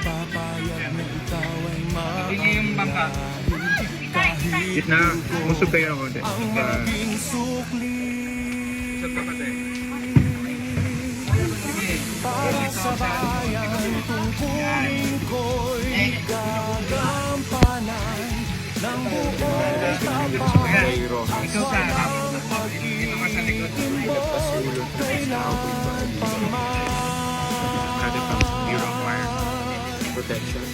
papayag na ikaw ay Hindi yung bangka. kahit Gitna, musog kayo ng konti. ang maging sukli. Musog ka pati. Para sa bayan, tungkulin ko'y gagampanan ng buong tapat. Ikaw sa harap. Ito ka sa likod. Kailan pa man Natin pang zero wire. Protection.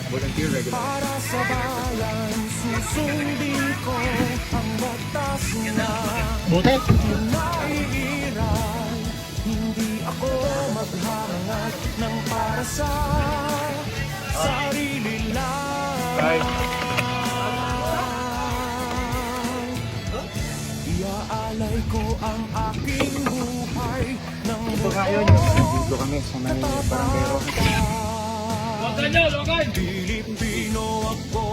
Volunteer regular. para sa bayan, susundin ko ang batas na naiiral. Hindi ako maghahangad ng para sa sarili lang. Iaalay ko ang aking buhay ng Dito kami sa may barangero. Pilipino ako,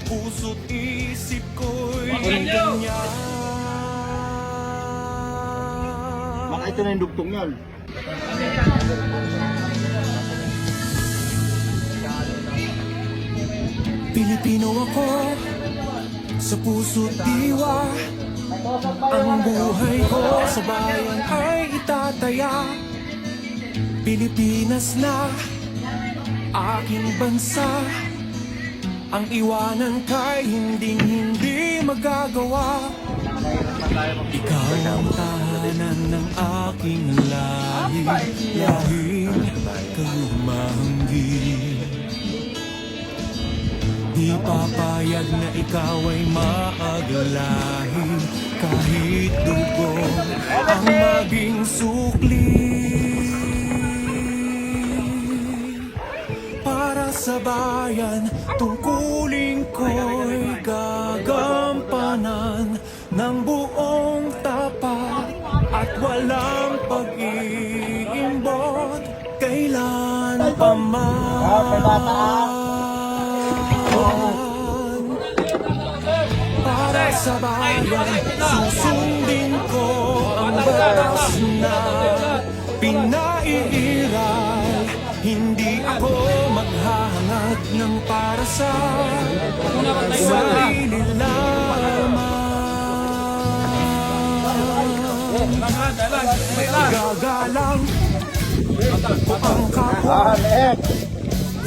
puso't isip ko'y ganyan. Baka ito na yung dugtong yan. Pilipino ako, sa puso't diwa. Ang buhay ko sa bayan ay itataya. Pilipinas na aking bansa. Ang iwanan kay hindi magagawa. Ikaw ang tahanan ng aking lahi, lahing kalumahangin. Di papayag na ikaw ay maaglahi, kahit dugo ang maging sukli. Para sa bayan, tungkulin ko'y gagampanan ng buong tapat at walang pag-iimbot kailan pa man. Para sa bayan, susundin ko ang batas na pinaiiral. Hindi ako maghahangad ng para sa sarili lamang. Gagalang ko ang kapwa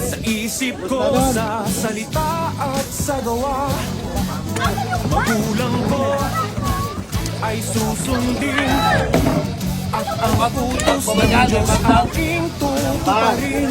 sa isip ko, sa salita at sa gawa. Magulang ko ay susundin at ang utos ng Diyos aking tutuparin.